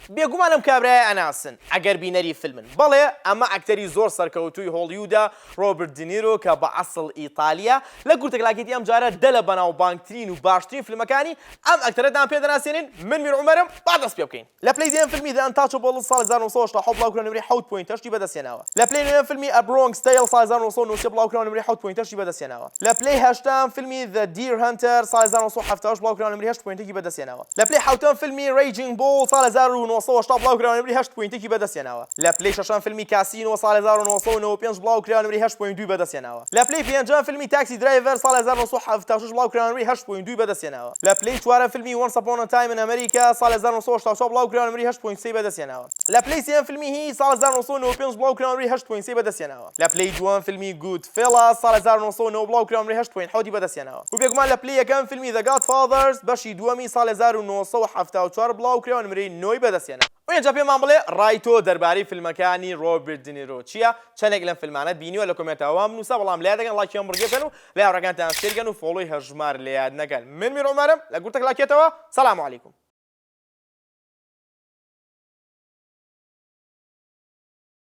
بێگومان ئەم کابرایە ئەناسن ئەگەر بینەری فیلمن بەڵێ ئەمە ئەکتەری زۆر سەرکەوتووی هۆلیوودا ڕۆبرت دینیرۆ کە بە ئەسڵ ئیتالیا لە گورتەکلاکێتی ئەم جارە دە لە بەناوبانگترین و باشترین فیلمەکانی ئەم ئەکتەرەدان پێدەناسێنن من میر عومەرم با دەست پێ بکەین لە پلەی دێم فیلمی The Untouchables ساڵی 1970 بڵاوکراوە نمرەی 7.8 بەدەستێناوە لە پلەی نوێم فیلمی A Bronx Tale ساڵی 1990 بڵاوکراوە نمرەی 7.8 بەدەستێناوە لە پلەی هەشتام فیلمی The Deer Hunter ساڵی 1970 بڵاوکراوە نمرەی 8.1 بەدەستێناوە لە پلەی حوتەم فیلمی Raging Bull ساڵی 1970 بڵاوکراوە نمرەی 8.1 بەدەستێناوە لە پلەی شەشەم فیلمی Casino ساڵی 1995 بڵاوکراوە نمرەی 8.2 بەدەستێناوە لە پلەی پێنجەم فیلمی Taxi Driver ساڵی 1976 بڵاوکراوە نمرەی 8.2 بەدەستێناوە لە پلەی چوارەم فیلمی Once Upon a Time in America ساڵی 1984 بڵاوکراوە نمرەی 8.3 بەدەستێناوە لە پلەی سێم فیلمی هی ساڵی 1995 بڵاوکراوە نمرەی 8.3 بەدەستێناوە لە پلەی دووەم فیلمی Goodfellas ساڵی 1990 بڵاوکراوە نمرەی 8.7 بەدەستێناوە و بێگومان لە پلەی یەکەم فیلمی The Godfathers بەشی دووەمی ساڵی 1974 بڵاوکراوە نمرەی 9 بەدەستێناوە وینجا پێمان بڵێ ڕای تۆ دەربارەی فیلمەکانی ڕۆبرت دینیرۆ چییە؟ چەندێک لەم فیلمانە بینیوە لە کۆمنتەوە بنووسە بەڵام لای دەگەن لایکیان بڕگێکەن و لە هاوڕێکانتان شێرگەن و فۆڵۆی هەژمار لە یاد نەکەن من میر عومەرم لە گورتەکلاکێتەوە سەلام عەلیکوم